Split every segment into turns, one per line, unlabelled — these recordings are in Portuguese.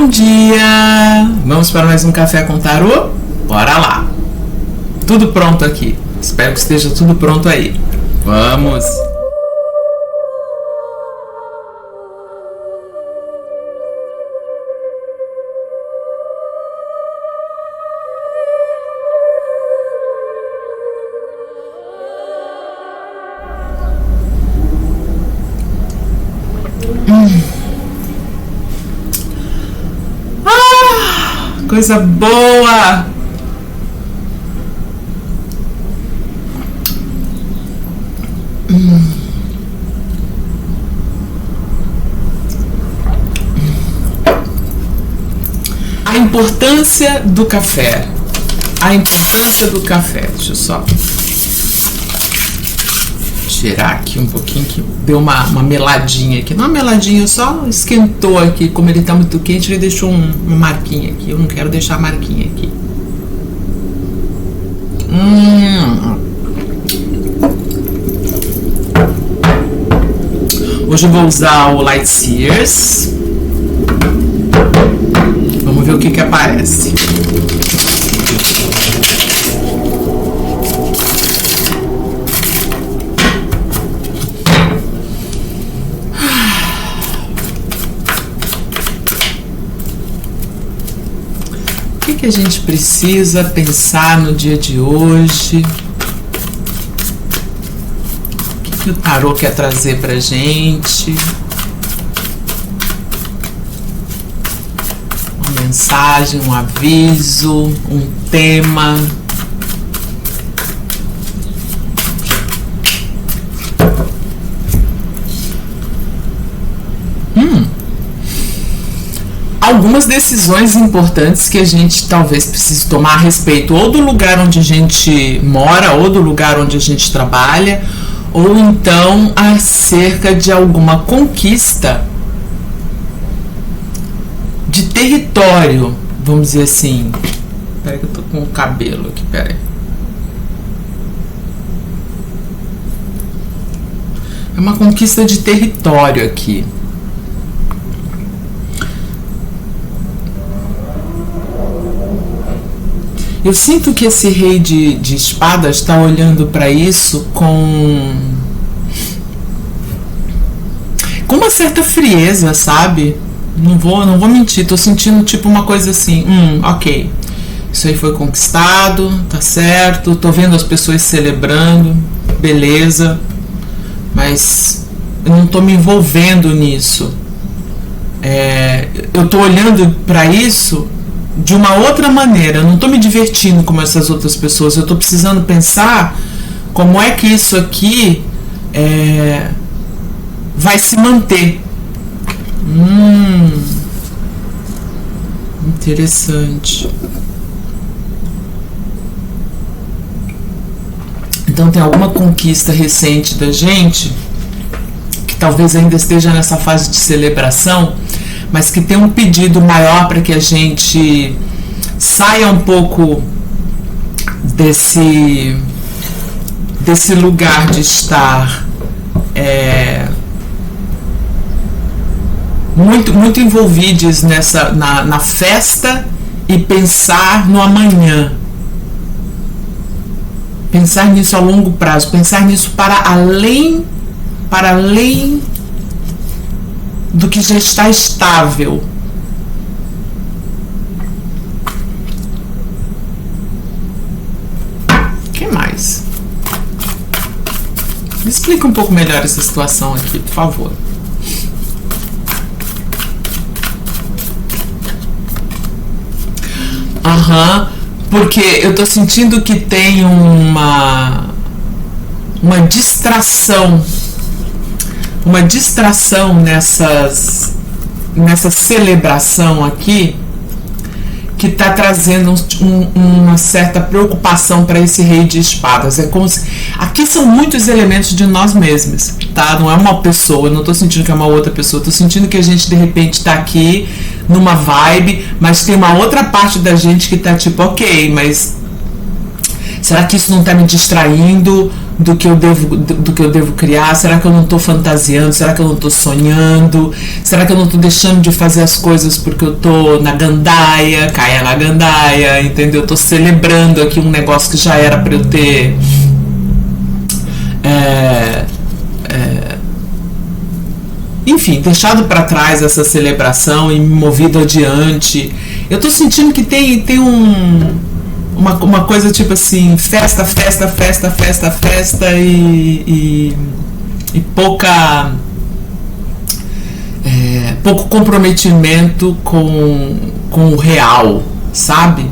Bom dia! Vamos para mais um Café com Tarô? Bora lá! Tudo pronto aqui. Espero que esteja tudo pronto aí. Vamos! Coisa boa! A importância do café. A importância do café. Deixa eu só tirar aqui um pouquinho, que deu uma meladinha aqui. Não uma meladinha, só esquentou aqui. Como ele tá muito quente, ele deixou uma marquinha aqui. Eu não quero deixar a marquinha aqui. Hoje eu vou usar o Light Sears. Vamos ver o que aparece. O que a gente precisa pensar no dia de hoje? O que o tarô quer trazer pra gente? Uma mensagem, um aviso, um tema. Algumas decisões importantes que a gente talvez precise tomar a respeito ou do lugar onde a gente mora, ou do lugar onde a gente trabalha, ou então acerca de alguma conquista de território, vamos dizer assim. Peraí que eu tô com o cabelo aqui, peraí. É uma conquista de território aqui. Eu sinto que esse rei de espadas está olhando para isso com uma certa frieza, sabe? Não vou mentir, tô sentindo tipo uma coisa assim, ok, isso aí foi conquistado, tá certo, tô vendo as pessoas celebrando, beleza, mas eu não tô me envolvendo nisso. Eu tô olhando para isso de uma outra maneira, eu não estou me divertindo como essas outras pessoas, eu estou precisando pensar como é que isso aqui vai se manter. Interessante. Então tem alguma conquista recente da gente que talvez ainda esteja nessa fase de celebração, mas que tem um pedido maior para que a gente saia um pouco desse lugar de estar muito envolvidos na festa e pensar no amanhã. Pensar nisso a longo prazo, pensar nisso para além do que já está estável. O que mais? Me explica um pouco melhor essa situação aqui, por favor. Porque eu tô sentindo que tem uma distração. Uma distração nessa celebração aqui, que está trazendo uma certa preocupação para esse rei de espadas. É como se aqui são muitos elementos de nós mesmos, tá? Não é uma pessoa, eu não estou sentindo que é uma outra pessoa, estou sentindo que a gente de repente está aqui numa vibe, mas tem uma outra parte da gente que está tipo, ok, mas será que isso não está me distraindo do que eu devo criar? Será que eu não estou fantasiando? Será que eu não estou sonhando? Será que eu não estou deixando de fazer as coisas porque eu estou na gandaia, caia na gandaia, entendeu? Eu estou celebrando aqui um negócio que já era para eu ter enfim, deixado para trás essa celebração e me movido adiante. Eu estou sentindo que tem uma coisa tipo assim, festa e pouco comprometimento com o real, sabe?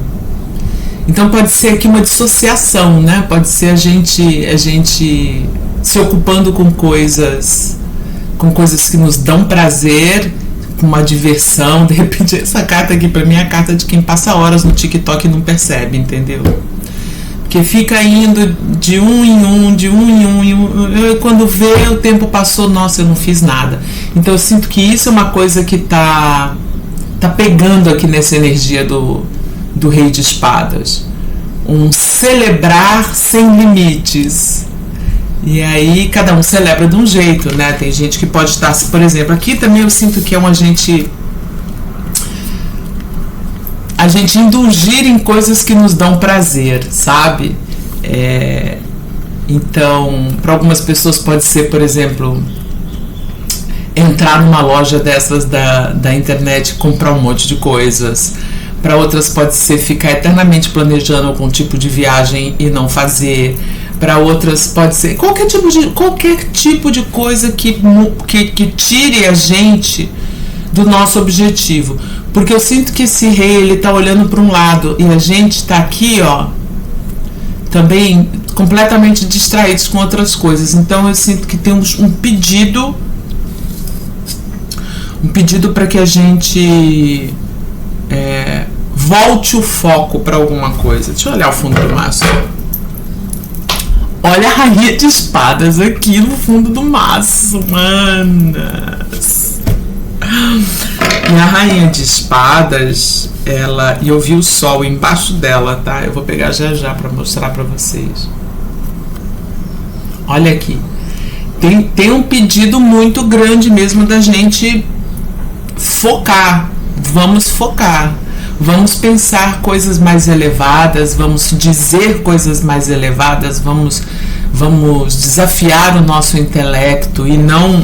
Então pode ser aqui uma dissociação, né? Pode ser a gente se ocupando com coisas que nos dão prazer, com uma diversão. De repente essa carta aqui pra mim é a carta de quem passa horas no TikTok e não percebe, entendeu? Porque fica indo de um em um, e quando vê o tempo passou, nossa, eu não fiz nada. Então eu sinto que isso é uma coisa que tá pegando aqui nessa energia do Rei de Espadas. Um celebrar sem limites. E aí cada um celebra de um jeito, né? Tem gente que pode estar, por exemplo, aqui também eu sinto que é a gente indulgir em coisas que nos dão prazer, sabe? Então, para algumas pessoas pode ser, por exemplo, entrar numa loja dessas da internet e comprar um monte de coisas. Para outras pode ser ficar eternamente planejando algum tipo de viagem e não fazer. Para outras pode ser qualquer tipo de coisa que tire a gente do nosso objetivo. Porque eu sinto que esse rei, ele tá olhando para um lado e a gente tá aqui, ó, também completamente distraídos com outras coisas. Então eu sinto que temos um pedido para que a gente volte o foco para alguma coisa. Deixa eu olhar o fundo do maço. Olha a rainha de espadas aqui no fundo do maço, manas. E a rainha de espadas, e eu vi o sol embaixo dela, tá? Eu vou pegar já para mostrar para vocês. Olha aqui. Tem um pedido muito grande mesmo da gente focar. Vamos focar. Vamos pensar coisas mais elevadas, vamos dizer coisas mais elevadas, vamos desafiar o nosso intelecto e não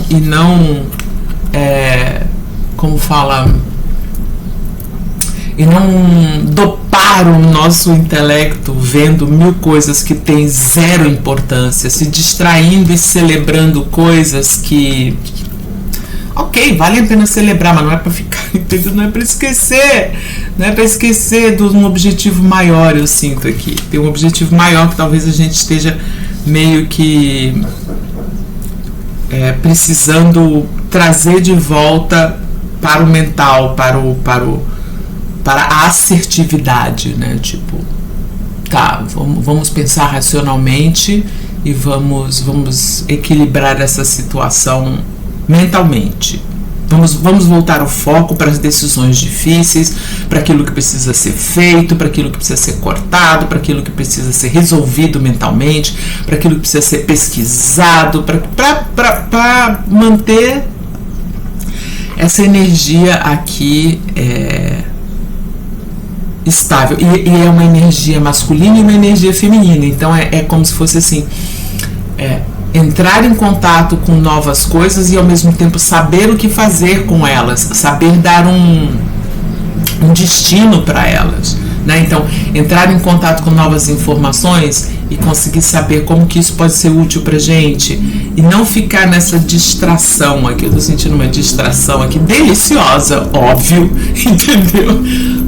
como fala, e não dopar o nosso intelecto vendo mil coisas que têm zero importância, se distraindo e celebrando coisas que ok, vale a pena celebrar, mas não é para ficar, entendeu? Não é para esquecer, de um objetivo maior. Eu sinto aqui, tem um objetivo maior que talvez a gente esteja meio que precisando trazer de volta para o mental, para a assertividade, né? Tipo, tá, vamos pensar racionalmente e vamos equilibrar essa situação mentalmente. Vamos voltar o foco para as decisões difíceis, para aquilo que precisa ser feito, para aquilo que precisa ser cortado, para aquilo que precisa ser resolvido mentalmente, para aquilo que precisa ser pesquisado, para manter essa energia aqui estável. E é uma energia masculina e uma energia feminina. Então é como se fosse assim, entrar em contato com novas coisas e ao mesmo tempo saber o que fazer com elas, saber dar um destino para elas, né? Então, entrar em contato com novas informações e conseguir saber como que isso pode ser útil pra gente e não ficar nessa distração aqui. Eu tô sentindo uma distração aqui deliciosa, óbvio, entendeu?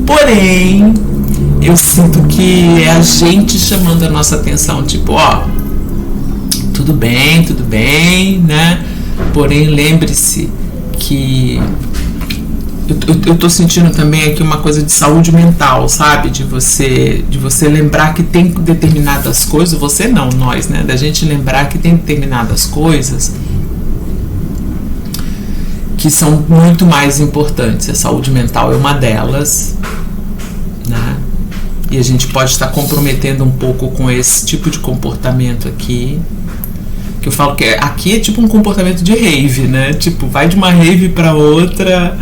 Porém, eu sinto que é a gente chamando a nossa atenção, tipo, ó, tudo bem, né? Porém, lembre-se que eu tô sentindo também aqui uma coisa de saúde mental, sabe? De você lembrar que tem determinadas coisas, você não, nós, né? Da gente lembrar que tem determinadas coisas que são muito mais importantes. A saúde mental é uma delas, né? E a gente pode estar comprometendo um pouco com esse tipo de comportamento aqui. Que eu falo que aqui é tipo um comportamento de rave, né? Tipo, vai de uma rave para outra,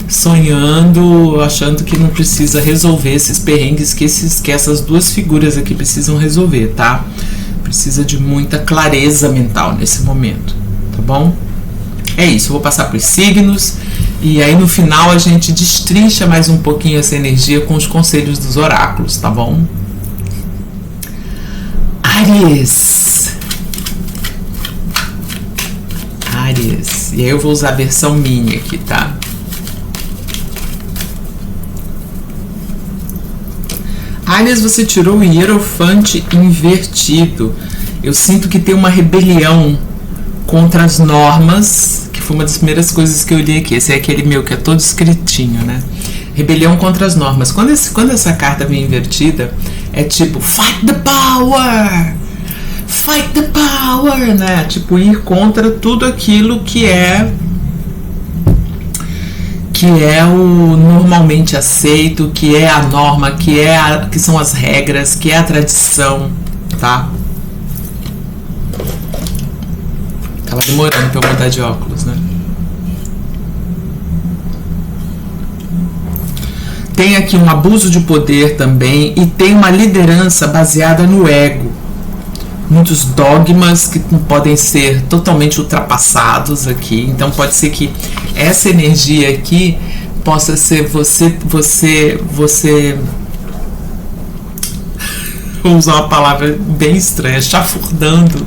sonhando, achando que não precisa resolver esses perrengues que essas duas figuras aqui precisam resolver, tá? Precisa de muita clareza mental nesse momento, tá bom? É isso, eu vou passar para os signos e aí no final a gente destrincha mais um pouquinho essa energia com os conselhos dos oráculos, tá bom? Áries. Áries. E aí eu vou usar a versão mini aqui, tá? Áries, você tirou o Hierofante invertido. Eu sinto que tem uma rebelião contra as normas, que foi uma das primeiras coisas que eu li aqui. Esse é aquele meu que é todo escritinho, né? Rebelião contra as normas. Quando essa carta vem invertida, é tipo, fight the power! Fight the power! Né? Tipo, ir contra tudo aquilo que é o normalmente aceito, que é a norma, que são as regras, que é a tradição, tá? Tava demorando pra eu mudar de óculos, né? Tem aqui um abuso de poder também e tem uma liderança baseada no ego. Muitos dogmas que podem ser totalmente ultrapassados aqui. Então pode ser que essa energia aqui possa ser você vou usar uma palavra bem estranha, chafurdando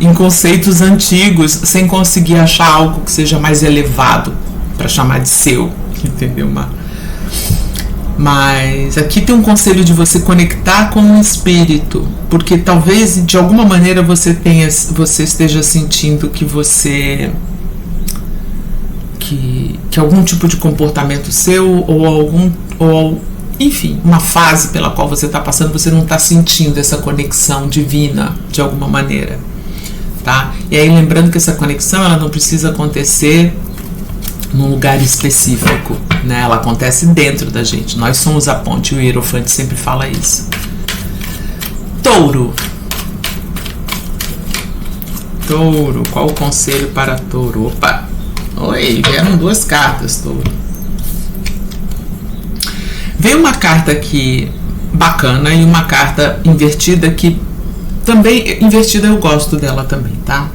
em conceitos antigos sem conseguir achar algo que seja mais elevado para chamar de seu, entendeu? Mas aqui tem um conselho de você conectar com o espírito, porque talvez de alguma maneira você esteja sentindo que algum tipo de comportamento seu enfim, uma fase pela qual você está passando, você não está sentindo essa conexão divina de alguma maneira, tá? E aí lembrando que essa conexão ela não precisa acontecer num lugar específico, né? Ela acontece dentro da gente. Nós somos a ponte. O Hierofante sempre fala isso. Touro. Touro. Qual o conselho para Touro? Opa! Oi, vieram duas cartas, Touro. Veio uma carta aqui bacana e uma carta invertida que também, invertida eu gosto dela também, tá?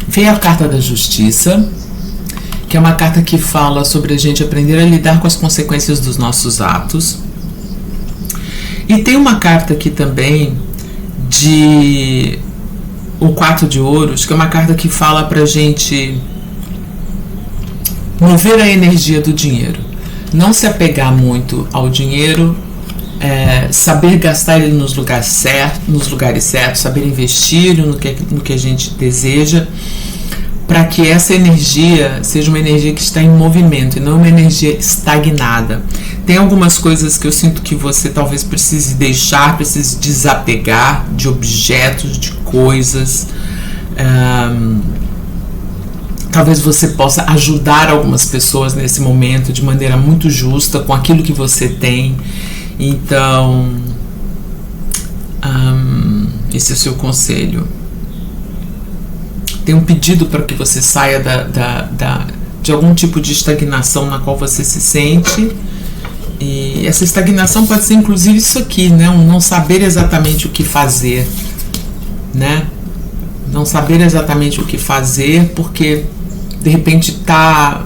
Veio a carta da justiça, que é uma carta que fala sobre a gente aprender a lidar com as consequências dos nossos atos. E tem uma carta aqui também de o 4 de ouros, que é uma carta que fala pra gente mover a energia do dinheiro. Não se apegar muito ao dinheiro, saber gastar ele nos lugares certos, saber investir no que a gente deseja, para que essa energia seja uma energia que está em movimento e não uma energia estagnada. Tem algumas coisas que eu sinto que você talvez precise deixar, precise desapegar de objetos, de coisas. Talvez você possa ajudar algumas pessoas nesse momento de maneira muito justa com aquilo que você tem. Então, esse é o seu conselho. Tem um pedido para que você saia de algum tipo de estagnação na qual você se sente. E essa estagnação pode ser inclusive isso aqui, né? Um não saber exatamente o que fazer, né? Não saber exatamente o que fazer porque de repente tá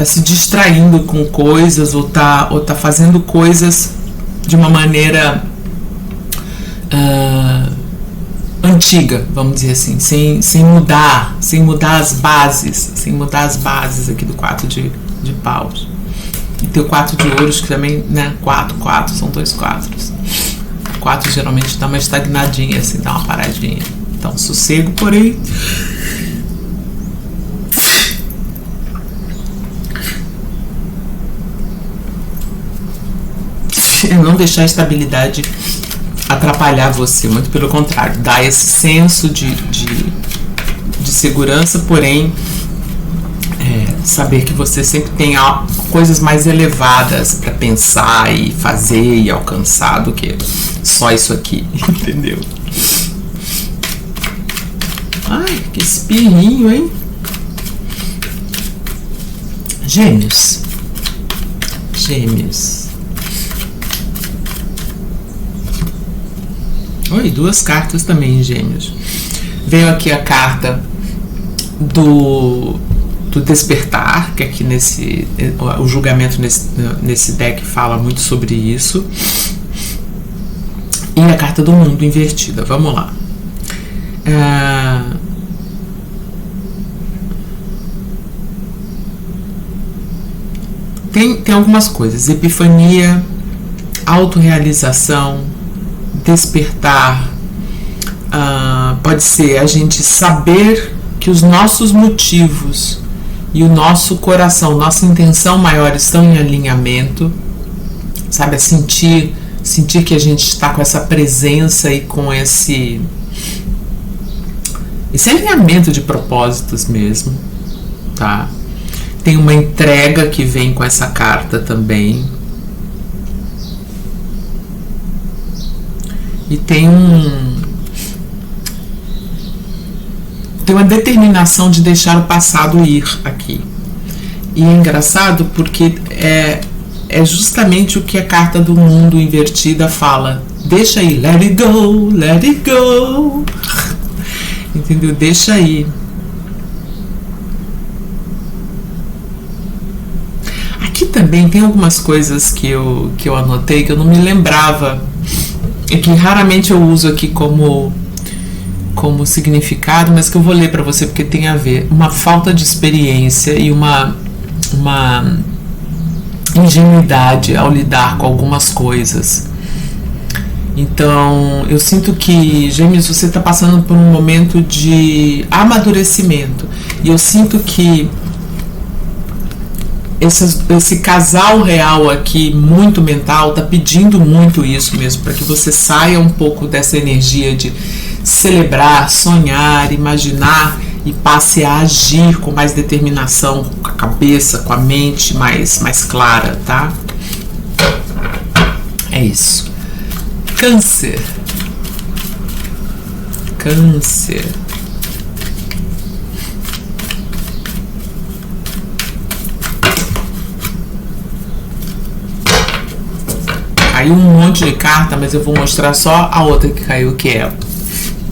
se distraindo com coisas ou tá fazendo coisas de uma maneira antiga, vamos dizer assim, sem mudar as bases aqui do 4 de paus. E tem o 4 de ouros que também, né, 4, são dois 4. 4 geralmente dá uma estagnadinha, assim, dá uma paradinha. Então, sossego, porém não deixar a estabilidade atrapalhar você, muito pelo contrário, dá esse senso de segurança, porém Saber que você sempre tem coisas mais elevadas para pensar e fazer e alcançar do que só isso aqui, entendeu? Ai, que espirrinho, hein? Gêmeos. Gêmeos. Oi, 2 cartas também, Gêmeos. Veio aqui a carta do despertar, que aqui o julgamento nesse deck fala muito sobre isso. E a carta do mundo invertida. Vamos lá. Tem algumas coisas. Epifania, autorrealização, despertar. Pode ser a gente saber que os nossos motivos e o nosso coração, nossa intenção maior estão em alinhamento, sabe? Sentir que a gente está com essa presença e com esse alinhamento de propósitos mesmo, tá? Tem uma entrega que vem com essa carta também. E tem uma determinação de deixar o passado ir aqui. E é engraçado porque é justamente o que a carta do mundo invertida fala. Deixa aí, let it go, let it go. Entendeu? Deixa aí. Aqui também tem algumas coisas que eu anotei que eu não me lembrava e que raramente eu uso aqui como significado, mas que eu vou ler para você porque tem a ver. Uma falta de experiência e uma ingenuidade ao lidar com algumas coisas. Então, eu sinto que, Gêmeos, você está passando por um momento de amadurecimento. E eu sinto que esse casal real aqui, muito mental, está pedindo muito isso mesmo, para que você saia um pouco dessa energia de celebrar, sonhar, imaginar e passe a agir com mais determinação, com a cabeça, com a mente mais clara, tá? É isso. Câncer. Câncer. Caiu um monte de carta, mas eu vou mostrar só a outra que caiu, que é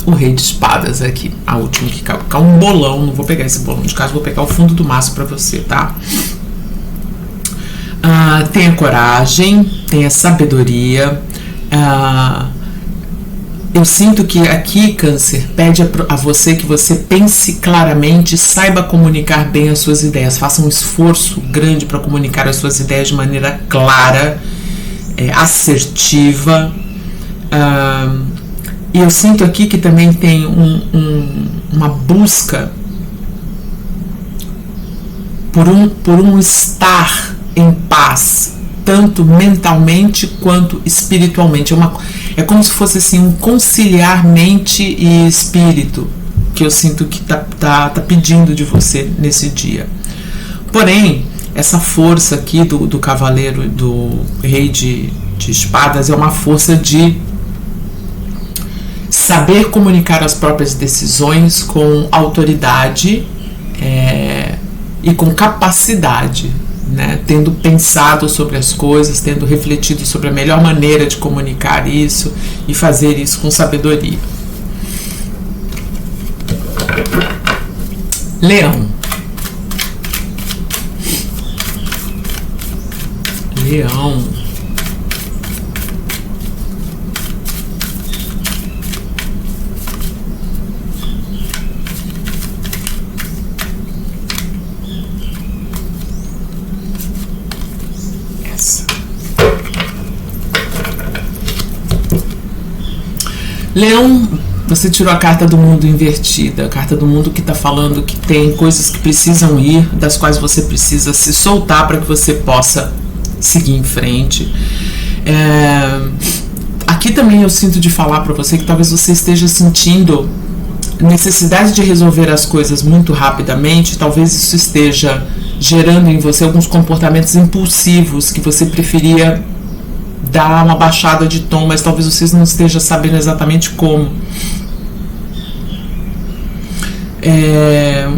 o Rei de Espadas aqui. A última que caiu. Caiu um bolão, não vou pegar esse bolão de casa, vou pegar o fundo do maço pra você, tá? Tem a coragem, tem a sabedoria. Eu sinto que aqui, Câncer, pede a você que você pense claramente, saiba comunicar bem as suas ideias, faça um esforço grande para comunicar as suas ideias de maneira clara, assertiva. E eu sinto aqui que também tem uma busca por um estar em paz, tanto mentalmente quanto espiritualmente. É como se fosse assim um conciliar mente e espírito que eu sinto que tá pedindo de você nesse dia. Porém, essa força aqui do cavaleiro, do rei de espadas, é uma força de saber comunicar as próprias decisões com autoridade e com capacidade, né? Tendo pensado sobre as coisas, tendo refletido sobre a melhor maneira de comunicar isso e fazer isso com sabedoria. Leão. Leão. Leão, você tirou a carta do mundo invertida, a carta do mundo que está falando que tem coisas que precisam ir, das quais você precisa se soltar para que você possa seguir em frente. Aqui também eu sinto de falar para você que talvez você esteja sentindo necessidade de resolver as coisas muito rapidamente, talvez isso esteja gerando em você alguns comportamentos impulsivos que você preferia dar uma baixada de tom, mas talvez vocês não estejam sabendo exatamente como.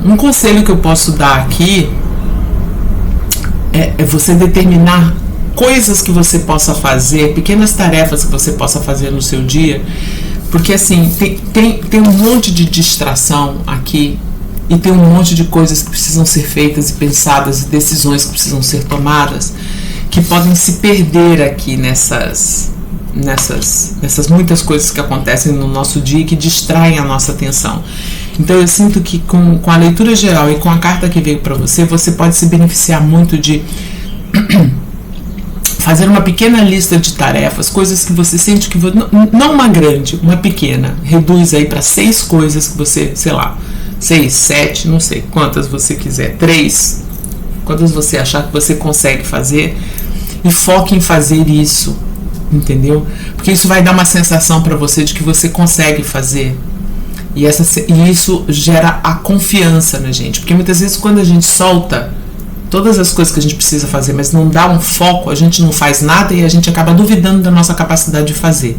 Um conselho que eu posso dar aqui é você determinar coisas que você possa fazer, pequenas tarefas que você possa fazer no seu dia, porque assim, tem um monte de distração aqui e tem um monte de coisas que precisam ser feitas e pensadas e decisões que precisam ser tomadas que podem se perder aqui nessas muitas coisas que acontecem no nosso dia e que distraem a nossa atenção. Então eu sinto que com a leitura geral e com a carta que veio para você, você pode se beneficiar muito de fazer uma pequena lista de tarefas, coisas que você sente que não uma grande, uma pequena, reduz aí para 6 coisas que você, sei lá, 6, 7, não sei quantas você quiser, 3, quantas você achar que você consegue fazer, e foque em fazer isso, entendeu? Porque isso vai dar uma sensação para você de que você consegue fazer. E isso gera a confiança na gente, porque muitas vezes quando a gente solta todas as coisas que a gente precisa fazer, mas não dá um foco, a gente não faz nada e a gente acaba duvidando da nossa capacidade de fazer.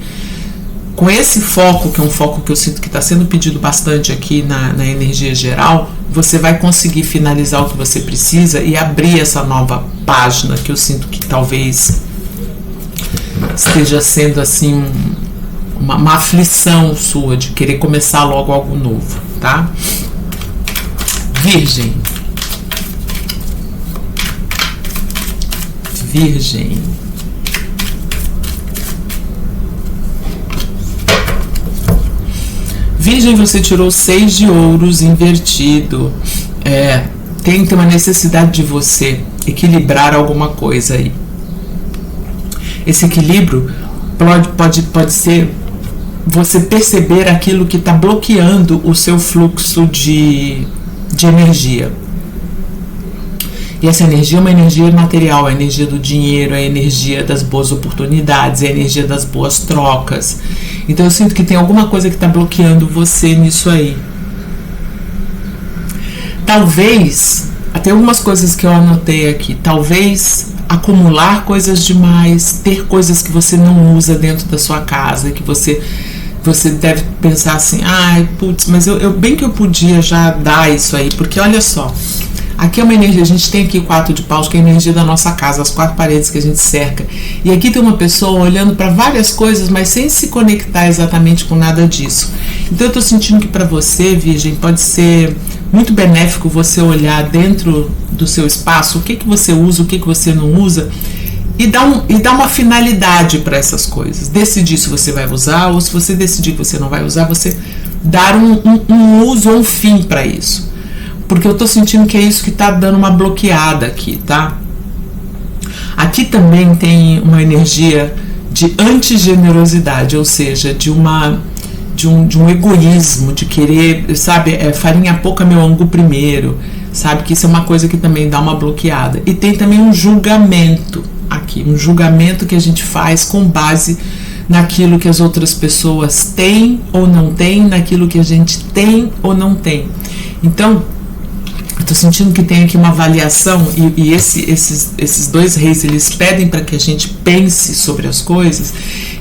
Com esse foco, que é um foco que eu sinto que está sendo pedido bastante aqui na energia geral, você vai conseguir finalizar o que você precisa e abrir essa nova página, que eu sinto que talvez esteja sendo assim uma aflição sua de querer começar logo algo novo, tá? Virgem. Virgem, você tirou 6 de ouros invertido. Tem uma necessidade de você equilibrar alguma coisa aí. Esse equilíbrio pode ser você perceber aquilo que está bloqueando o seu fluxo de energia. E essa energia é uma energia material, a energia do dinheiro, a energia das boas oportunidades, a energia das boas trocas. Então eu sinto que tem alguma coisa que está bloqueando você nisso aí. Talvez, até algumas coisas que eu anotei aqui, talvez acumular coisas demais, ter coisas que você não usa dentro da sua casa, que você deve pensar assim, putz, mas eu bem que eu podia já dar isso aí, porque olha só, aqui é uma energia, a gente tem aqui 4 de paus, que é a energia da nossa casa, as 4 paredes que a gente cerca. E aqui tem uma pessoa olhando para várias coisas, mas sem se conectar exatamente com nada disso. Então eu tô sentindo que para você, Virgem, pode ser muito benéfico você olhar dentro do seu espaço, o que você usa, o que você não usa, e dar uma finalidade para essas coisas. Decidir se você vai usar, ou se você decidir que você não vai usar, você dar um uso ou um fim para isso. Porque eu tô sentindo que é isso que tá dando uma bloqueada aqui, tá? Aqui também tem uma energia de antigenerosidade, ou seja, de um egoísmo, de querer, sabe, farinha pouca, meu angu primeiro, sabe, que isso é uma coisa que também dá uma bloqueada. E tem também um julgamento aqui, um julgamento que a gente faz com base naquilo que as outras pessoas têm ou não têm, naquilo que a gente tem ou não tem. Então, eu tô sentindo que tem aqui uma avaliação e esses 2 reis, eles pedem para que a gente pense sobre as coisas.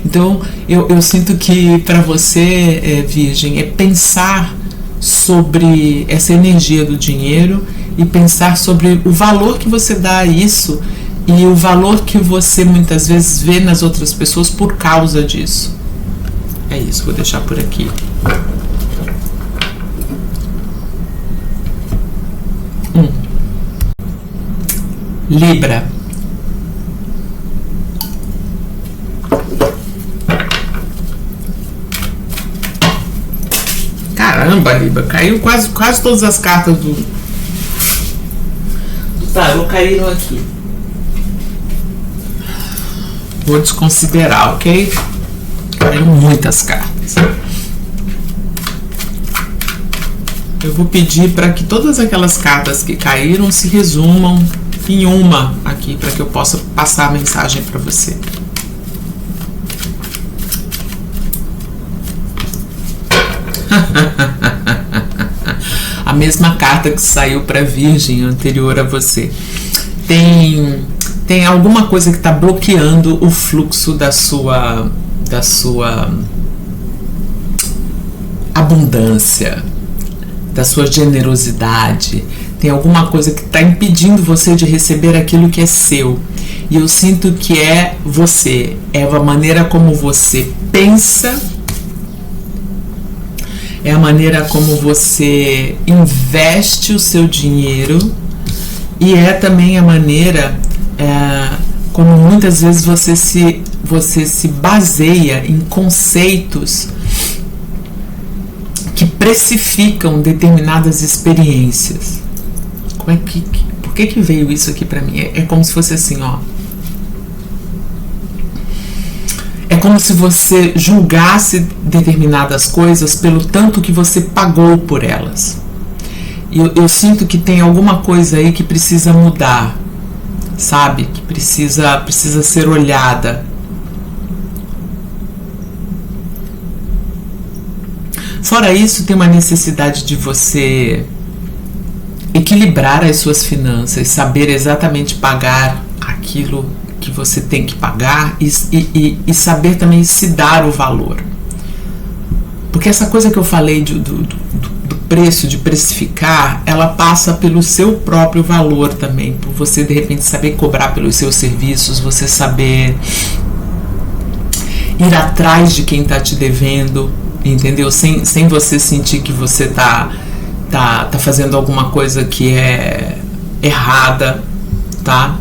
Então eu sinto que para você, Virgem, é pensar sobre essa energia do dinheiro e pensar sobre o valor que você dá a isso e o valor que você muitas vezes vê nas outras pessoas por causa disso. É isso, vou deixar por aqui. Libra. Caramba, Libra, caiu quase todas as cartas do tarô caíram aqui. Vou desconsiderar, ok? Caíram muitas cartas. Eu vou pedir para que todas aquelas cartas que caíram se resumam em uma aqui, para que eu possa passar a mensagem para você. A mesma carta que saiu para Virgem anterior a você. Tem alguma coisa que está bloqueando o fluxo da sua abundância, da sua generosidade. Tem alguma coisa que está impedindo você de receber aquilo que é seu. E eu sinto que é você, é a maneira como você pensa, é a maneira como você investe o seu dinheiro, e é também a maneira como muitas vezes você se baseia em conceitos que precificam determinadas experiências. Por que veio isso aqui pra mim? É como se fosse assim, ó. É como se você julgasse determinadas coisas pelo tanto que você pagou por elas. E eu sinto que tem alguma coisa aí que precisa mudar, sabe? Que precisa ser olhada. Fora isso, tem uma necessidade de você equilibrar as suas finanças, saber exatamente pagar aquilo que você tem que pagar e saber também se dar o valor. Porque essa coisa que eu falei do preço, de precificar, ela passa pelo seu próprio valor também, por você de repente saber cobrar pelos seus serviços, você saber ir atrás de quem está te devendo, entendeu? Sem você sentir que você tá fazendo alguma coisa que é errada, tá?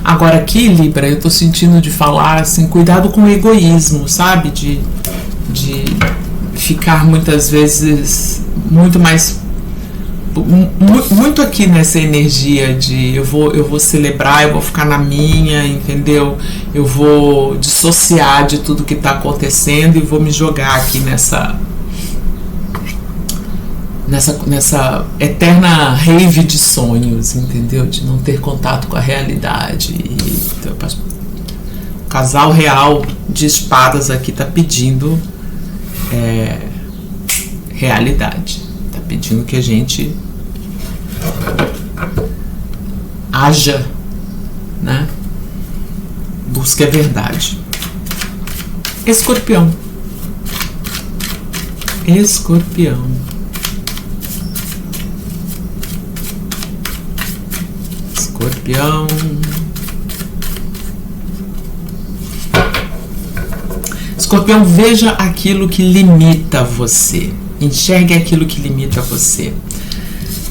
Agora aqui, Libra, eu tô sentindo de falar assim, cuidado com o egoísmo, sabe? De ficar muitas vezes muito aqui nessa energia de eu vou celebrar, eu vou ficar na minha, entendeu? Eu vou dissociar de tudo que tá acontecendo e vou me jogar aqui nessa eterna rave de sonhos, entendeu? De não ter contato com a realidade. Então, o casal real de espadas aqui tá pedindo realidade. Tá pedindo que a gente haja, né? Busque a verdade. Escorpião. Escorpião. Escorpião, veja aquilo que limita você. Enxergue aquilo que limita você.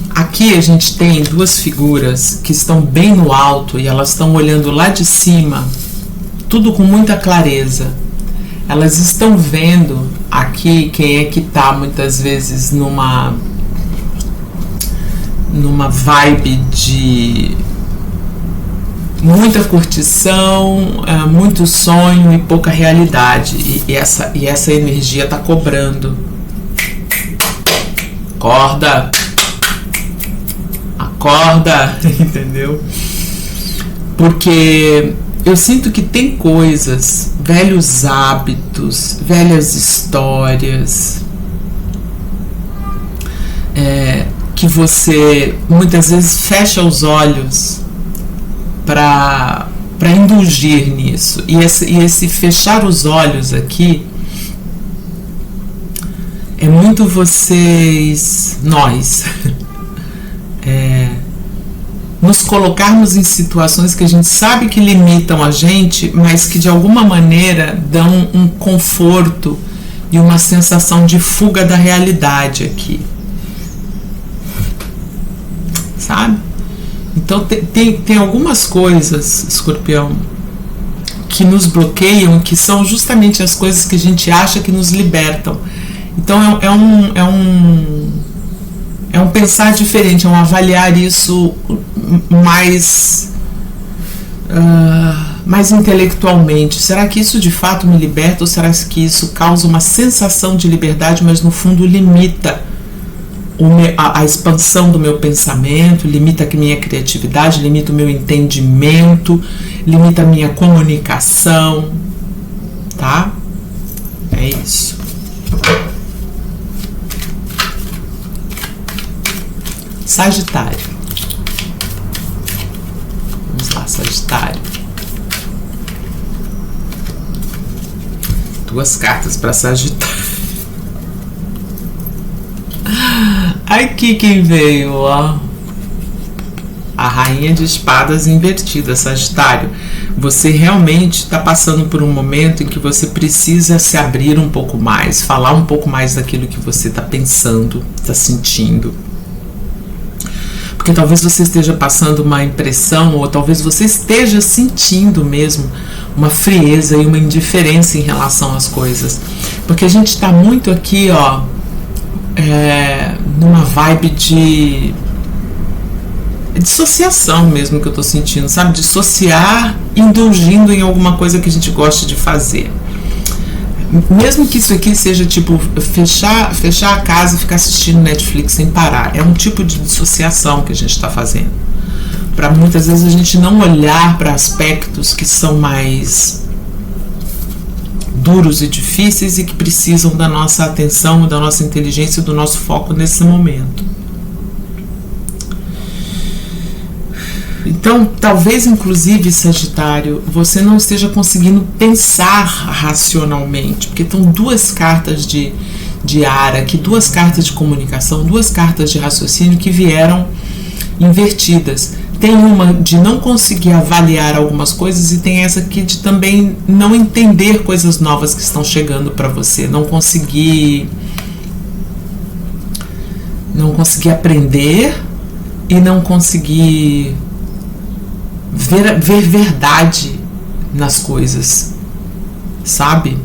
Aqui a gente tem duas figuras que estão bem no alto e elas estão olhando lá de cima, tudo com muita clareza. Elas estão vendo aqui quem é que está muitas vezes numa vibe de muita curtição, muito sonho e pouca realidade. E essa energia tá cobrando. Acorda, entendeu? Porque eu sinto que tem coisas, velhos hábitos, velhas histórias, que você muitas vezes fecha os olhos para indulgir nisso. E esse fechar os olhos aqui é muito nós nos colocarmos em situações que a gente sabe que limitam a gente, mas que de alguma maneira dão um conforto e uma sensação de fuga da realidade aqui, sabe? Então tem algumas coisas, Escorpião, que nos bloqueiam, que são justamente as coisas que a gente acha que nos libertam. Então é um pensar diferente, é um avaliar isso mais intelectualmente. Será que isso de fato me liberta, ou será que isso causa uma sensação de liberdade, mas no fundo limita a expansão do meu pensamento, limita a minha criatividade, limita o meu entendimento, limita a minha comunicação, tá? É isso. Sagitário. Vamos lá, Sagitário. 2 cartas para Sagitário. Aqui quem veio, ó. A Rainha de Espadas invertida, Sagitário. Você realmente está passando por um momento em que você precisa se abrir um pouco mais, falar um pouco mais daquilo que você está pensando, está sentindo. Porque talvez você esteja passando uma impressão, ou talvez você esteja sentindo mesmo uma frieza e uma indiferença em relação às coisas. Porque a gente está muito aqui, ó, numa vibe de dissociação mesmo que eu tô sentindo, sabe? Dissociar indulgindo em alguma coisa que a gente gosta de fazer. Mesmo que isso aqui seja tipo fechar a casa e ficar assistindo Netflix sem parar. É um tipo de dissociação que a gente está fazendo. Para muitas vezes a gente não olhar para aspectos que são mais duros e difíceis e que precisam da nossa atenção, da nossa inteligência e do nosso foco nesse momento. Então, talvez, inclusive, Sagitário, você não esteja conseguindo pensar racionalmente, porque estão 2 cartas de ar aqui, 2 cartas de comunicação, 2 cartas de raciocínio que vieram invertidas. Tem uma de não conseguir avaliar algumas coisas e tem essa aqui de também não entender coisas novas que estão chegando para você, não conseguir aprender e não conseguir ver verdade nas coisas, sabe?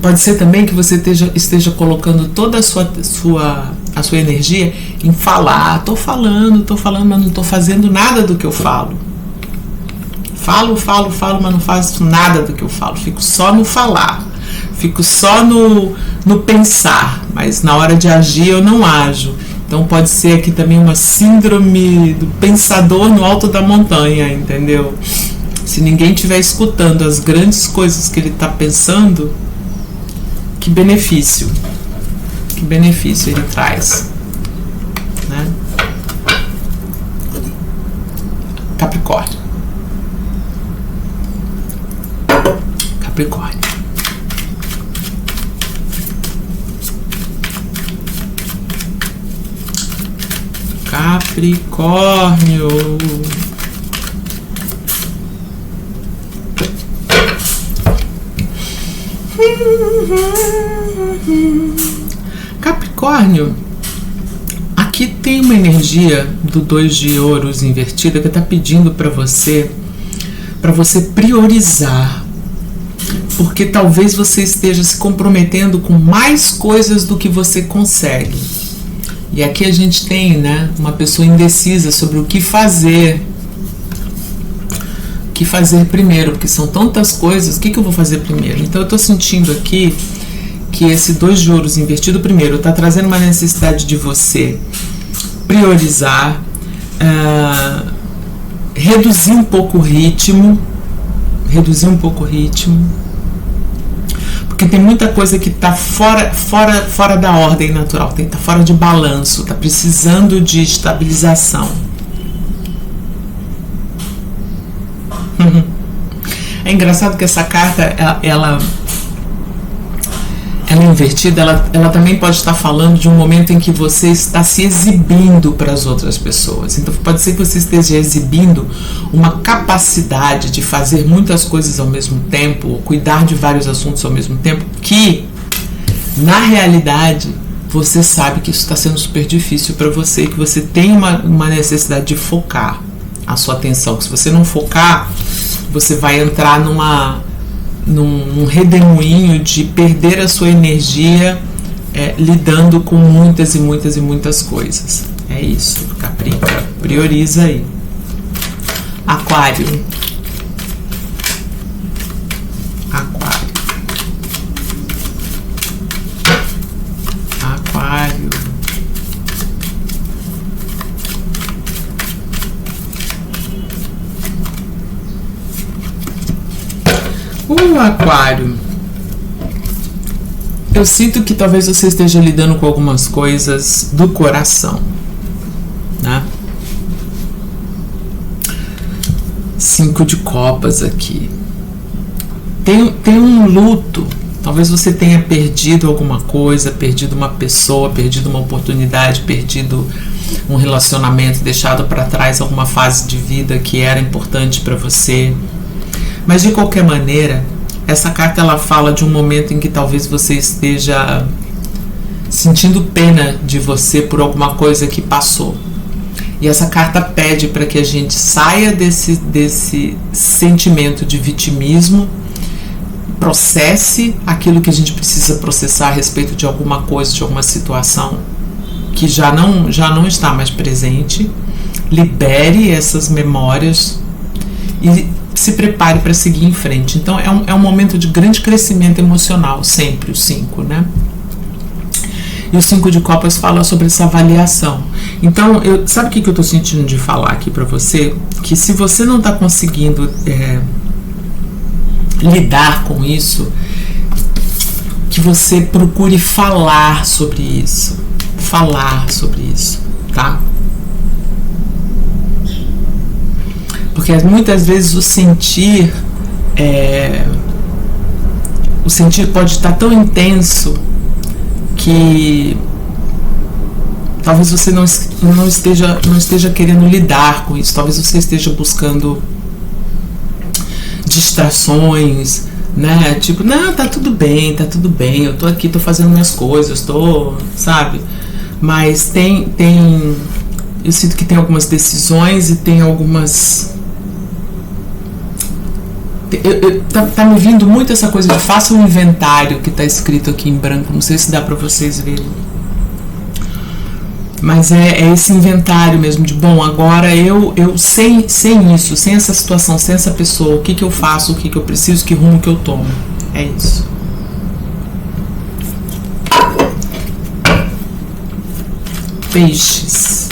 Pode ser também que você esteja colocando toda a sua energia em falar. Tô falando, mas não tô fazendo nada do que eu falo. Falo, mas não faço nada do que eu falo. Fico só no falar. Fico só no pensar. Mas na hora de agir eu não ajo. Então pode ser aqui também uma síndrome do pensador no alto da montanha, entendeu? Se ninguém estiver escutando as grandes coisas que ele está pensando, que benefício ele traz, né? Capricórnio. Capricórnio, aqui tem uma energia do 2 de ouros invertida que está pedindo para você priorizar, porque talvez você esteja se comprometendo com mais coisas do que você consegue. E aqui a gente tem, né, uma pessoa indecisa sobre o que fazer. O que fazer primeiro, porque são tantas coisas, o que eu vou fazer primeiro? Então eu estou sentindo aqui que esse 2 de ouros invertido primeiro está trazendo uma necessidade de você priorizar, reduzir um pouco o ritmo, porque tem muita coisa que está fora da ordem natural, está fora de balanço, está precisando de estabilização. É engraçado que essa carta, ela invertida, ela também pode estar falando de um momento em que você está se exibindo para as outras pessoas. Então pode ser que você esteja exibindo uma capacidade de fazer muitas coisas ao mesmo tempo, ou cuidar de vários assuntos ao mesmo tempo, que na realidade você sabe que isso está sendo super difícil para você, que você tem uma necessidade de focar a sua atenção, que se você não focar, você vai entrar num redemoinho de perder a sua energia lidando com muitas e muitas e muitas coisas. É isso, Caprica, prioriza aí. Aquário. O Aquário Eu sinto que talvez você esteja lidando com algumas coisas do coração, né? 5 de copas aqui. Tem um luto. Talvez você tenha perdido alguma coisa, perdido uma pessoa, perdido uma oportunidade, perdido um relacionamento, deixado para trás alguma fase de vida que era importante para você. Mas de qualquer maneira, essa carta ela fala de um momento em que talvez você esteja sentindo pena de você por alguma coisa que passou. E essa carta pede para que a gente saia desse sentimento de vitimismo, processe aquilo que a gente precisa processar a respeito de alguma coisa, de alguma situação que já não está mais presente, libere essas memórias e se prepare para seguir em frente. Então é um momento de grande crescimento emocional, sempre o 5, né? E o 5 de copas fala sobre essa avaliação. Então, sabe o que eu estou sentindo de falar aqui para você? Que se você não está conseguindo lidar com isso, que você procure falar sobre isso, tá? Porque muitas vezes o sentir pode estar tão intenso que talvez você não esteja querendo lidar com isso. Talvez você esteja buscando distrações, né? Tipo, não, tá tudo bem, eu tô aqui, tô fazendo minhas coisas, sabe? Mas eu sinto que tem algumas decisões e tem algumas... Tá me vindo muito essa coisa de faça um inventário que tá escrito aqui em branco, não sei se dá pra vocês verem. Mas é esse inventário mesmo de, bom, agora eu sem isso, sem essa situação, sem essa pessoa, o que eu faço, o que eu preciso, que rumo que eu tomo. É isso. Peixes.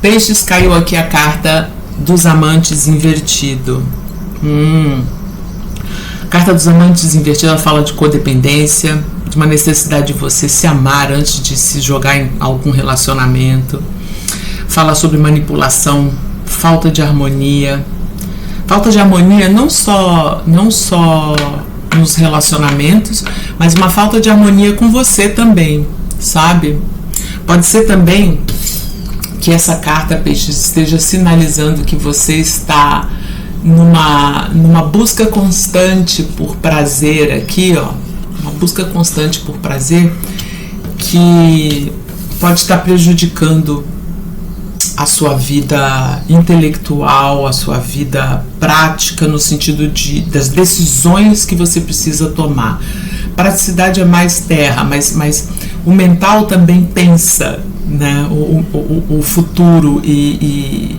Peixes, caiu aqui a carta dos amantes invertido. A carta dos amantes invertido, ela fala de codependência, de uma necessidade de você se amar antes de se jogar em algum relacionamento. Fala sobre manipulação, falta de harmonia. Falta de harmonia não só nos relacionamentos, mas uma falta de harmonia com você também, sabe? Pode ser também que essa carta, Peixes, esteja sinalizando que você está numa busca constante por prazer aqui, ó, uma busca constante por prazer que pode estar prejudicando a sua vida intelectual, a sua vida prática, no sentido das decisões que você precisa tomar. Praticidade é mais terra, mas o mental também pensa, né, o futuro e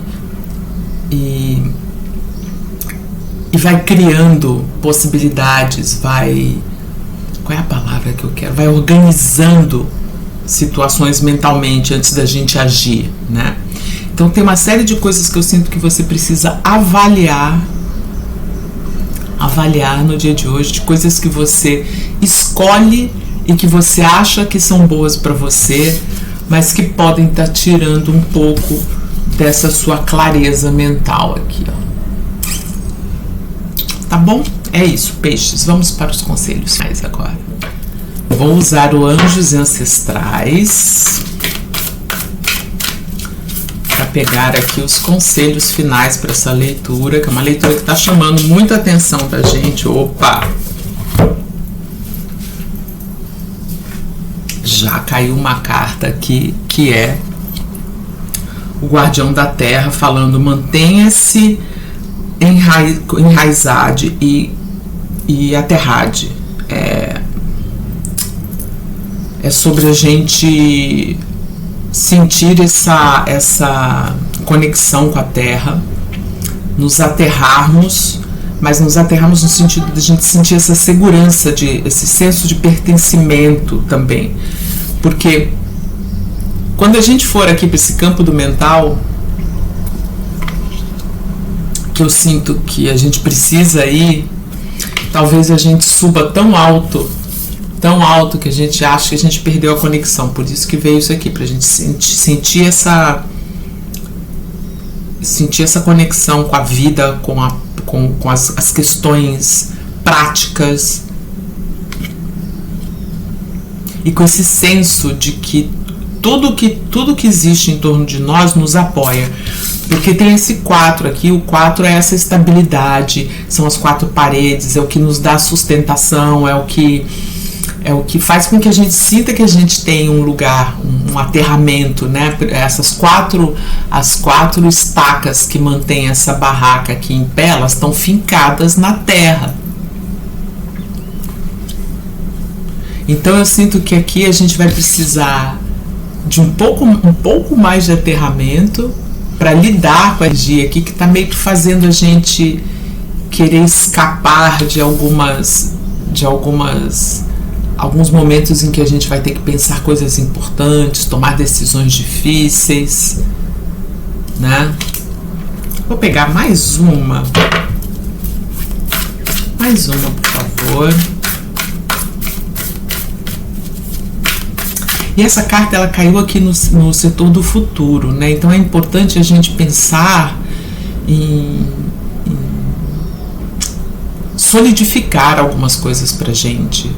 vai criando possibilidades, qual é a palavra que eu quero? Vai organizando situações mentalmente antes da gente agir, né? Então tem uma série de coisas que eu sinto que você precisa avaliar no dia de hoje, de coisas que você escolhe e que você acha que são boas para você, mas que podem estar tirando um pouco dessa sua clareza mental aqui, ó. Tá bom? É isso, peixes. Vamos para os conselhos finais agora. Vou usar o Anjos Ancestrais para pegar aqui os conselhos finais para essa leitura, que é uma leitura que está chamando muita atenção da gente. Opa! Já caiu uma carta aqui que é o Guardião da Terra falando: mantenha-se enraizade e aterrade. É sobre a gente sentir essa conexão com a Terra, nos aterrarmos, mas nos aterrarmos no sentido de a gente sentir essa segurança, esse senso de pertencimento também. Porque quando a gente for aqui para esse campo do mental, que eu sinto que a gente precisa ir, talvez a gente suba tão alto que a gente acha que a gente perdeu a conexão. Por isso que veio isso aqui, pra gente sentir essa conexão com a vida, com as questões práticas, e com esse senso de que tudo que existe em torno de nós nos apoia. Porque tem esse 4 aqui, o 4 é essa estabilidade, são as 4 paredes, é o que nos dá sustentação, é o que faz com que a gente sinta que a gente tem um lugar, um aterramento, né? As quatro estacas que mantêm essa barraca aqui em pé, elas estão fincadas na terra. Então eu sinto que aqui a gente vai precisar de um pouco mais de aterramento para lidar com a energia aqui que está meio que fazendo a gente querer escapar de alguns momentos em que a gente vai ter que pensar coisas importantes, tomar decisões difíceis, né? Vou pegar mais uma, por favor. E essa carta, ela caiu aqui no setor do futuro, né? Então é importante a gente pensar em solidificar algumas coisas pra gente,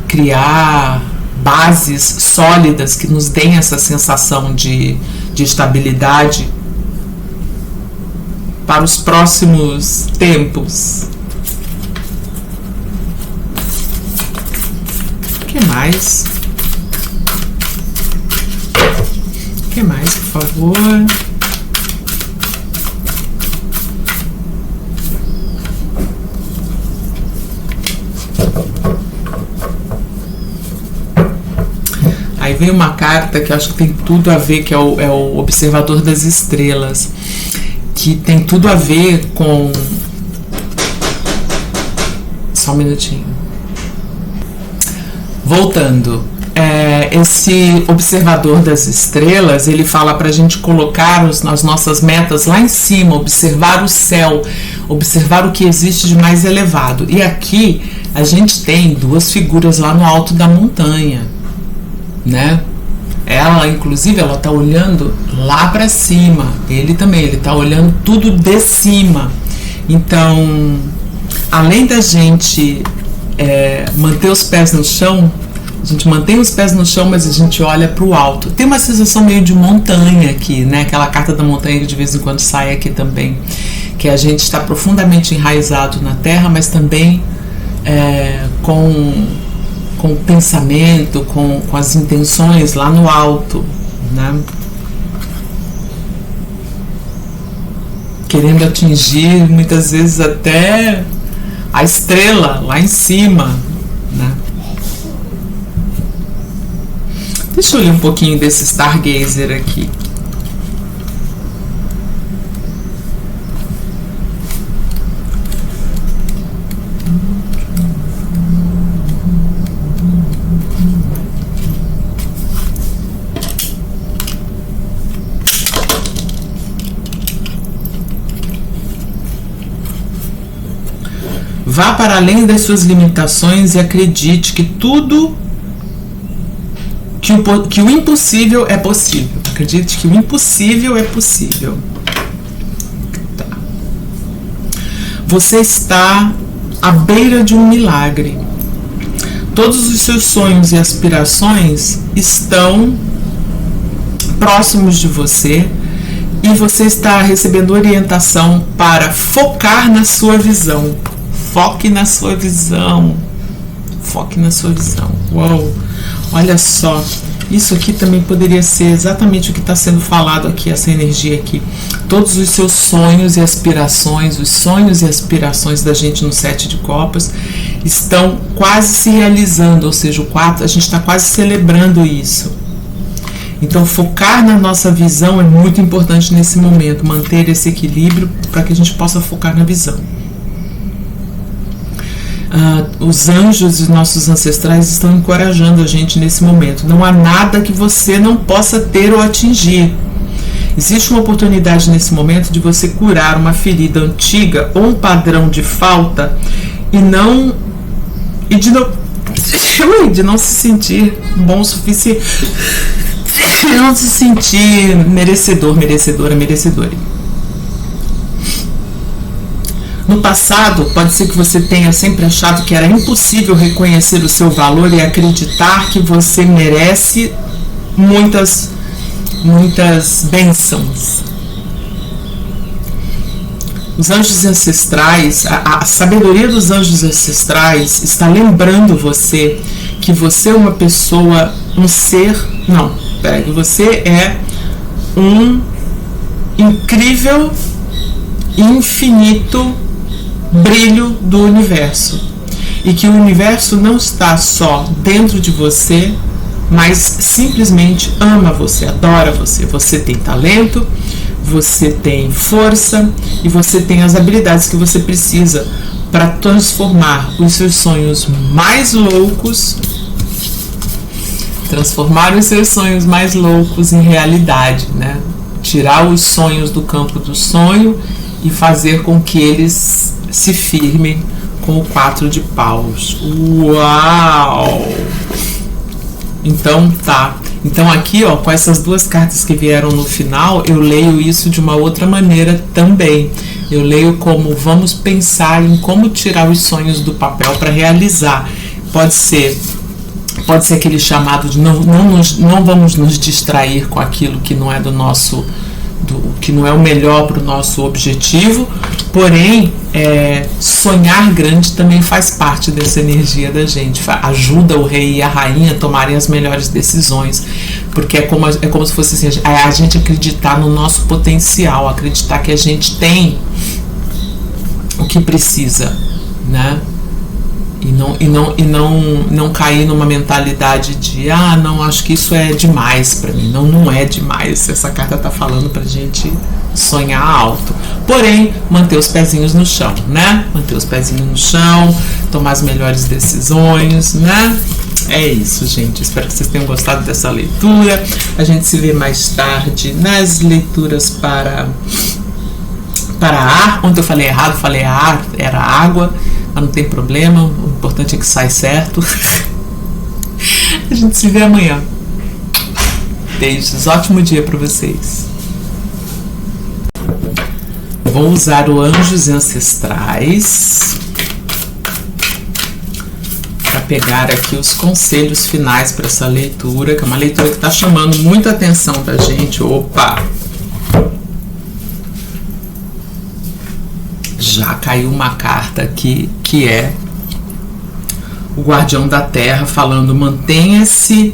criar bases sólidas que nos deem essa sensação de estabilidade para os próximos tempos. O que mais? O que mais, por favor? Aí vem uma carta que eu acho que tem tudo a ver, que é o Observador das Estrelas, que tem tudo a ver com... Só um minutinho. Voltando. Esse Observador das Estrelas, ele fala para a gente colocar as nossas metas lá em cima, observar o céu, observar o que existe de mais elevado. E aqui a gente tem 2 figuras lá no alto da montanha, né? Ela, inclusive, ela tá olhando lá para cima. Ele também, ele tá olhando tudo de cima. Então, além da gente manter os pés no chão, a gente mantém os pés no chão, mas a gente olha para o alto. Tem uma sensação meio de montanha aqui, né? Aquela carta da montanha que de vez em quando sai aqui também, que a gente está profundamente enraizado na terra, mas também com o pensamento, com as intenções lá no alto, né? Querendo atingir muitas vezes até a estrela lá em cima, né? Deixa eu ler um pouquinho desse Stargazer aqui. Vá para além das suas limitações e acredite que que o impossível é possível. Acredite que o impossível é possível. Tá. Você está à beira de um milagre. Todos os seus sonhos e aspirações estão próximos de você e você está recebendo orientação para focar na sua visão. Foque na sua visão. Foque na sua visão. Uau! Olha só, isso aqui também poderia ser exatamente o que está sendo falado aqui, essa energia aqui. Todos os seus sonhos e aspirações, os sonhos e aspirações da gente no 7 de copas estão quase se realizando, ou seja, o 4, a gente está quase celebrando isso. Então, focar na nossa visão é muito importante nesse momento, manter esse equilíbrio para que a gente possa focar na visão. Os anjos e nossos ancestrais estão encorajando a gente nesse momento. Não há nada que você não possa ter ou atingir. Existe uma oportunidade nesse momento de você curar uma ferida antiga ou um padrão de falta de não se sentir bom o suficiente, de não se sentir merecedor, merecedora. No passado, pode ser que você tenha sempre achado que era impossível reconhecer o seu valor e acreditar que você merece muitas bênçãos. Os anjos ancestrais, a sabedoria dos anjos ancestrais está lembrando você que você é uma pessoa, que você é um incrível e infinito brilho do universo, e que o universo não está só dentro de você, mas simplesmente ama você, adora você. Você tem talento, você tem força e você tem as habilidades que você precisa para transformar os seus sonhos mais loucos, em realidade, né? Tirar os sonhos do campo do sonho e fazer com que eles se firmem com o 4 de paus. Uau! Então tá. Então aqui, ó, com essas duas cartas que vieram no final, eu leio isso de uma outra maneira também. Eu leio como vamos pensar em como tirar os sonhos do papel para realizar. Pode ser aquele chamado de não vamos nos distrair com aquilo que não é que não é o melhor para o nosso objetivo, porém sonhar grande também faz parte dessa energia da gente, ajuda o rei e a rainha a tomarem as melhores decisões, porque é como se fosse assim, a gente acreditar no nosso potencial, acreditar que a gente tem o que precisa, né? E não cair numa mentalidade de não, acho que isso é demais pra mim. Não é demais. Essa carta tá falando pra gente sonhar alto. Porém, manter os pezinhos no chão, né? Manter os pezinhos no chão, tomar as melhores decisões, né? É isso, gente. Espero que vocês tenham gostado dessa leitura. A gente se vê mais tarde nas leituras para ar. Ontem eu falei errado, ar, era água. Mas não tem problema, o importante é que sai certo. A gente se vê amanhã. Beijos, ótimo dia para vocês. Vou usar o Anjos Ancestrais para pegar aqui os conselhos finais para essa leitura, que é uma leitura que está chamando muita atenção da gente. Opa! Já caiu uma carta aqui que é o Guardião da Terra falando: mantenha-se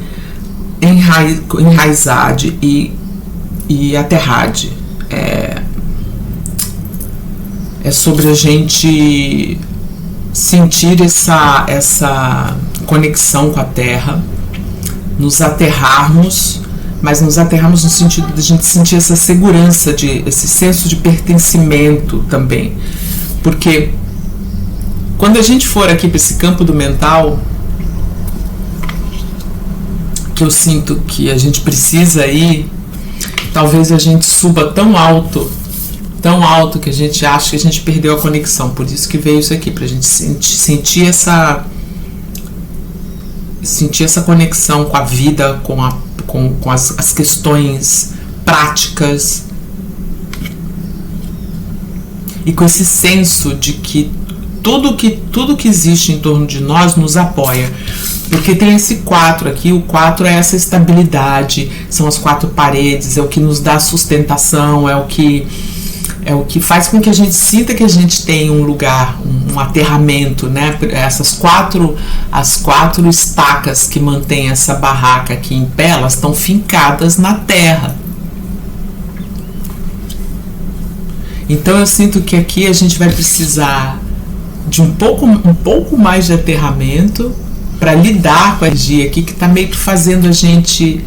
enraizado e aterrade. É sobre a gente sentir essa conexão com a Terra, nos aterrarmos, mas nos aterrarmos no sentido de a gente sentir essa segurança, esse senso de pertencimento também. Porque quando a gente for aqui para esse campo do mental, que eu sinto que a gente precisa ir, talvez a gente suba tão alto que a gente acha que a gente perdeu a conexão. Por isso que veio isso aqui, para a gente sentir essa conexão com a vida, com as questões práticas, e com esse senso de que tudo que existe em torno de nós nos apoia. Porque tem esse 4 aqui, o 4 é essa estabilidade, são as 4 paredes, é o que nos dá sustentação, é o que faz com que a gente sinta que a gente tem um lugar, um aterramento, né? As 4 estacas que mantêm essa barraca aqui em pé, elas estão fincadas na terra. Então eu sinto que aqui a gente vai precisar de um pouco mais de aterramento para lidar com a energia aqui que está meio que fazendo a gente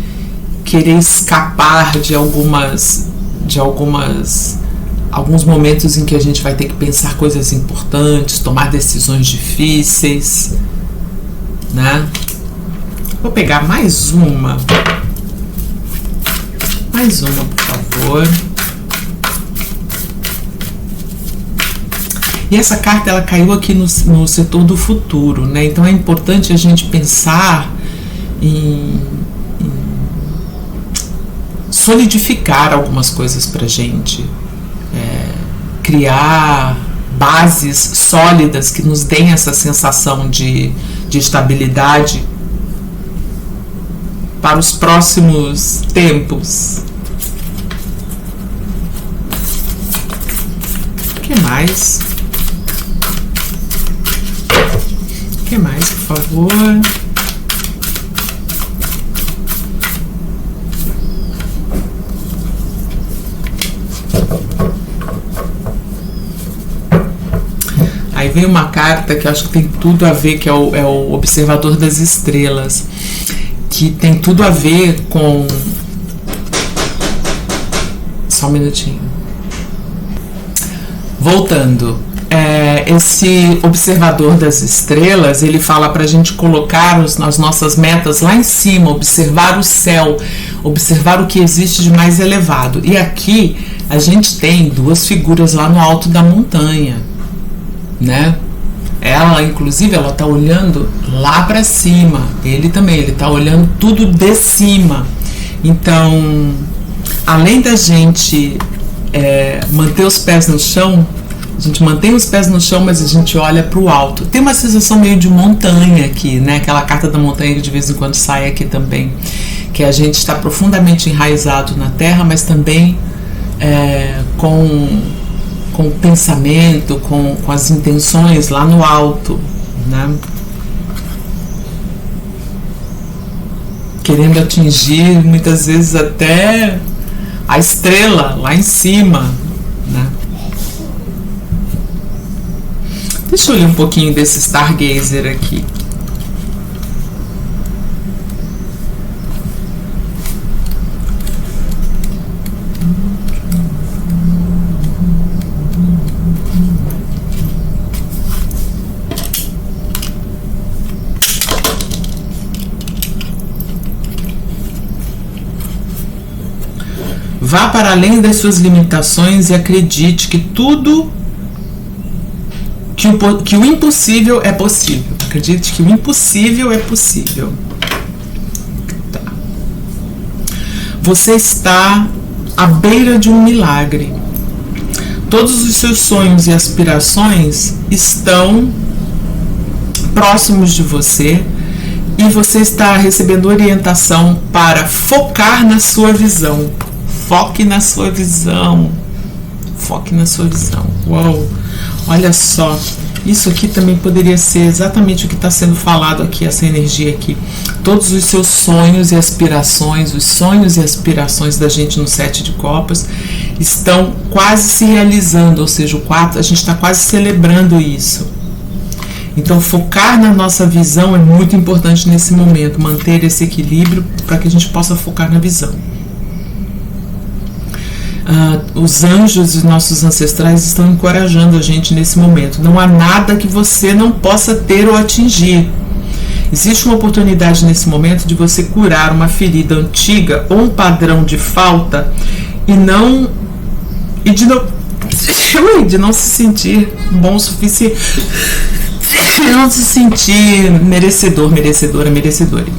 querer escapar de alguns momentos em que a gente vai ter que pensar coisas importantes, tomar decisões difíceis, né? Vou pegar mais uma. Mais uma, por favor. E essa carta, ela caiu aqui no setor do futuro, né? Então é importante a gente pensar em solidificar algumas coisas pra gente, criar bases sólidas que nos deem essa sensação de estabilidade para os próximos tempos. O que mais? O que mais, por favor? Aí vem uma carta que eu acho que tem tudo a ver, que é o Observador das Estrelas, que tem tudo a ver com... Só um minutinho. Voltando. Esse Observador das Estrelas, ele fala para a gente colocar as nossas metas lá em cima, observar o céu, observar o que existe de mais elevado. E aqui a gente tem duas figuras lá no alto da montanha, né? Ela, inclusive, ela tá olhando lá para cima. Ele também, ele tá olhando tudo de cima. Então, além da gente manter os pés no chão, a gente mantém os pés no chão, mas a gente olha para o alto. Tem uma sensação meio de montanha aqui, né? Aquela carta da montanha que de vez em quando sai aqui também, que a gente está profundamente enraizado na terra, mas também com o pensamento, com as intenções lá no alto, né? Querendo atingir muitas vezes até a estrela lá em cima, né? Deixa eu ler um pouquinho desse Stargazer aqui. Vá para além das suas limitações e acredite que tudo, que o impossível é possível. Acredite que o impossível é possível. Tá. Você está à beira de um milagre. Todos os seus sonhos e aspirações estão próximos de você e você está recebendo orientação para focar na sua visão. Foque na sua visão. Foque na sua visão. Uau! Olha só. Isso aqui também poderia ser exatamente o que está sendo falado aqui, essa energia aqui. Todos os seus sonhos e aspirações, os sonhos e aspirações da gente no 7 de copas estão quase se realizando, ou seja, o 4, a gente está quase celebrando isso. Então, focar na nossa visão é muito importante nesse momento, manter esse equilíbrio para que a gente possa focar na visão. Os anjos e nossos ancestrais estão encorajando a gente nesse momento. Não há nada que você não possa ter ou atingir. Existe uma oportunidade nesse momento de você curar uma ferida antiga ou um padrão de falta de não se sentir bom o suficiente, de não se sentir merecedor, merecedora, merecedora.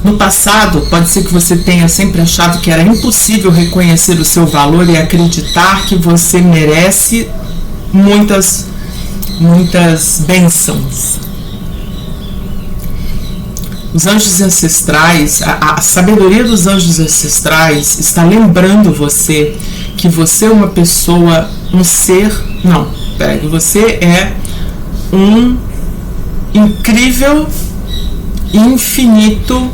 No passado, pode ser que você tenha sempre achado que era impossível reconhecer o seu valor e acreditar que você merece muitas bênçãos. Os anjos ancestrais, a sabedoria dos anjos ancestrais está lembrando você que você é uma pessoa, você é um incrível e infinito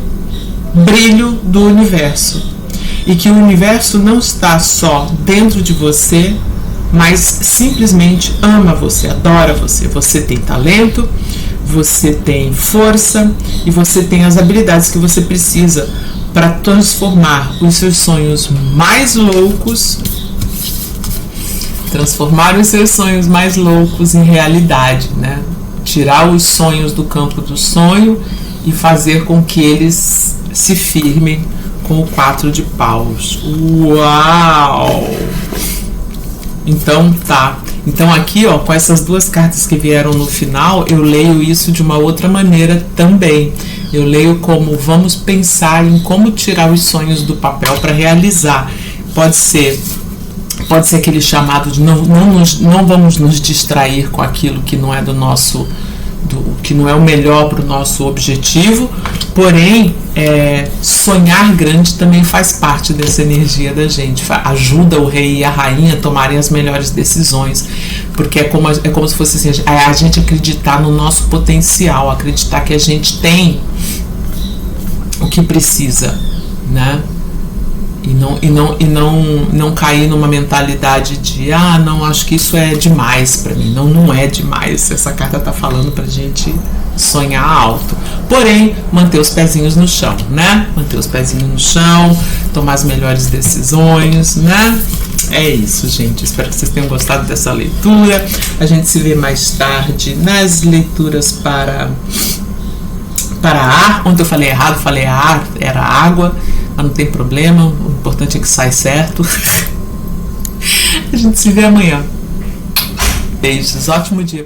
brilho do universo, e que o universo não está só dentro de você, mas simplesmente ama você, adora você. Você tem talento, você tem força e você tem as habilidades que você precisa para transformar os seus sonhos mais loucos, em realidade, né? Tirar os sonhos do campo do sonho e fazer com que eles se firmem com o 4 de paus. Uau! Então tá. Então aqui, ó, com essas duas cartas que vieram no final, eu leio isso de uma outra maneira também. Eu leio como vamos pensar em como tirar os sonhos do papel para realizar. Pode ser aquele chamado de não vamos nos distrair com aquilo que não é que não é o melhor para o nosso objetivo, porém sonhar grande também faz parte dessa energia da gente, ajuda o rei e a rainha a tomarem as melhores decisões, porque é como se fosse assim, a gente acreditar no nosso potencial, acreditar que a gente tem o que precisa, né? E não cair numa mentalidade de não, acho que isso é demais pra mim. Não é demais. Essa carta tá falando pra gente sonhar alto. Porém, manter os pezinhos no chão, né? Manter os pezinhos no chão, tomar as melhores decisões, né? É isso, gente. Espero que vocês tenham gostado dessa leitura. A gente se vê mais tarde nas leituras para ar. Ontem eu falei errado, falei ar, era água. Mas não tem problema, o importante é que sai certo. A gente se vê amanhã. Beijos, ótimo dia.